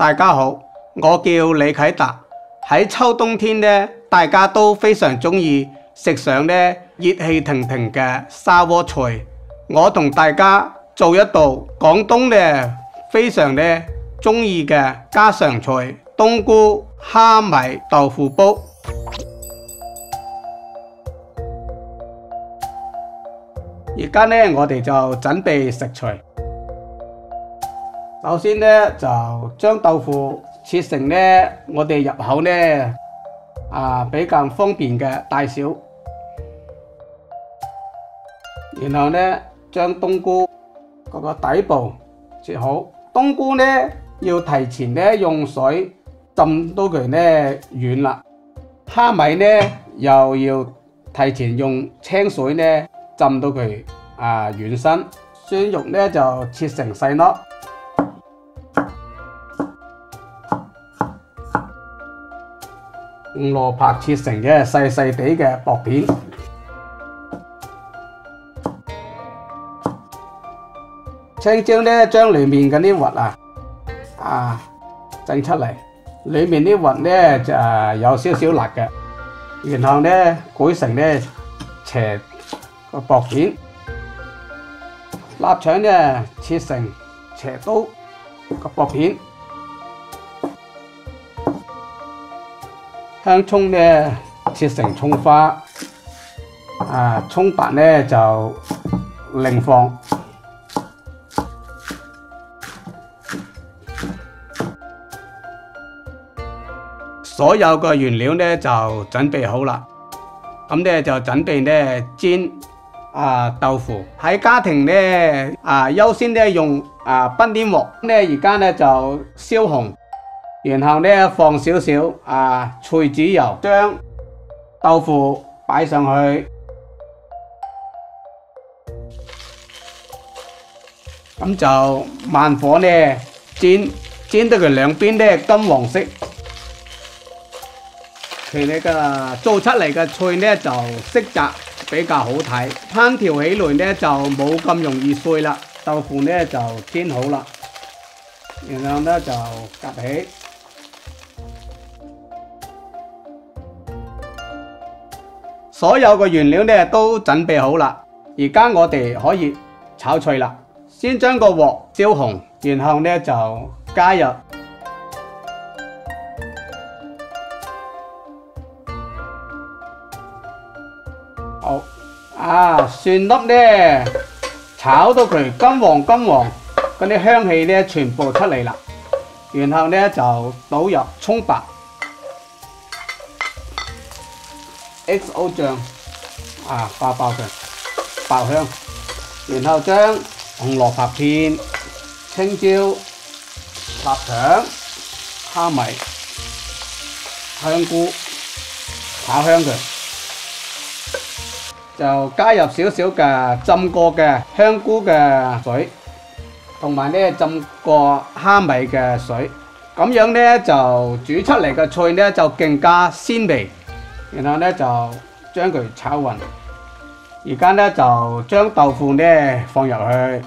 大家好，我叫李啟達。喺秋冬天呢，大家都非常鍾意食上呢熱氣騰騰嘅砂鍋菜。我同大家做一道廣東呢非常呢鍾意嘅家常菜——冬菇蝦米豆腐煲。而家呢，我哋就準備食材。首先呢，就將豆腐切成呢我哋入口呢比較方便嘅大小。然後呢，將冬菇嗰個底部切好。冬菇呢要提前呢用水浸到佢呢軟啦。蝦米呢又要提前用清水呢浸到佢軟身。蒜肉呢就切成細粒。紅蘿蔔切成嘅細細地嘅薄片。青椒呢，將裏面嗰啲核整出嚟，裏面啲核呢就有少少辣嘅，然後呢改成呢斜個薄片。臘腸呢切成斜刀個薄片。香蔥呢切成蔥花，蔥白呢就另放。所有嘅原料呢就準備好啦，咁呢就準備呢煎豆腐。喺家庭呢優先呢用不粘鑊，呢而家呢就燒紅。然後呢放少少菜籽油，將豆腐擺上去，咁就慢火呢煎到佢兩邊呢金黃色。佢呢個做出嚟嘅菜呢就色澤比較好睇，烹調起來呢就冇咁容易碎啦。豆腐呢就煎好啦，然後呢就夾起。所有嘅原料呢都準備好啦，而家我哋可以炒菜啦。先將個鑊燒紅，然後呢就加入蒜粒呢，炒到佢金黃，嗰啲香氣呢全部出嚟啦。然後呢就倒入蔥白。XO 醬爆佢爆香，然後將紅蘿蔔片、青椒、臘腸、蝦米、香菇炒香佢，就加入少少嘅浸過嘅香菇嘅水，同埋呢浸過蝦米嘅水，咁樣呢就煮出嚟嘅菜呢就更加鮮味。然後呢就將佢炒勻，而家呢就將豆腐呢放入去，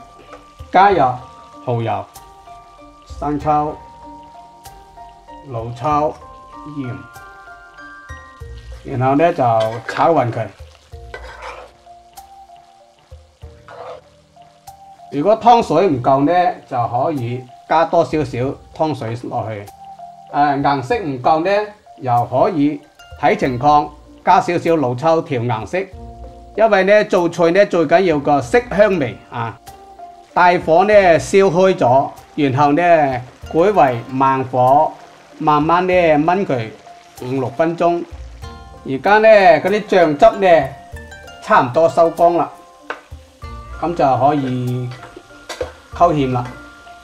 加入蠔油、生抽、老抽、鹽，然後呢就炒勻佢。如果湯水唔夠呢，就可以加多少少湯水落去。顏色唔夠呢，又可以睇情況加少少老抽調顏色，因為呢做菜呢最緊要個色香味大火呢燒開咗，然後呢改為慢火，慢慢呢燜佢5-6分鐘。而家呢嗰啲醬汁呢差唔多收乾啦，咁就可以勾芡啦。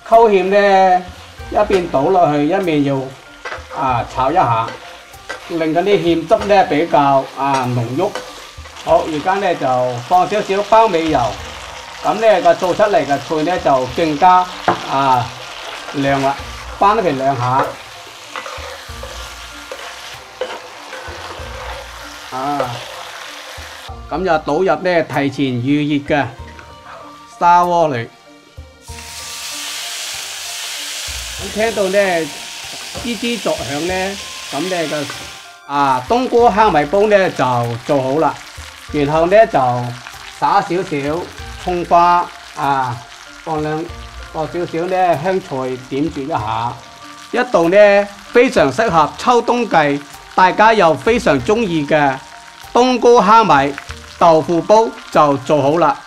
勾芡呢一邊倒落去，一面要炒一下。令嗰啲芡汁呢比較濃郁。好，而家呢就放少少包尾油，咁呢個做出嚟嘅菜呢就更加亮啦，翻佢兩下。咁就倒入呢提前預熱嘅砂鍋裏。聽到咧吱吱作響咧，咁咧個冬菇蝦米煲咧就做好啦。然後咧就撒少少葱花放少少咧香菜點綴一下，一道咧非常適合秋冬季，大家又非常中意嘅冬菇蝦米豆腐煲就做好啦。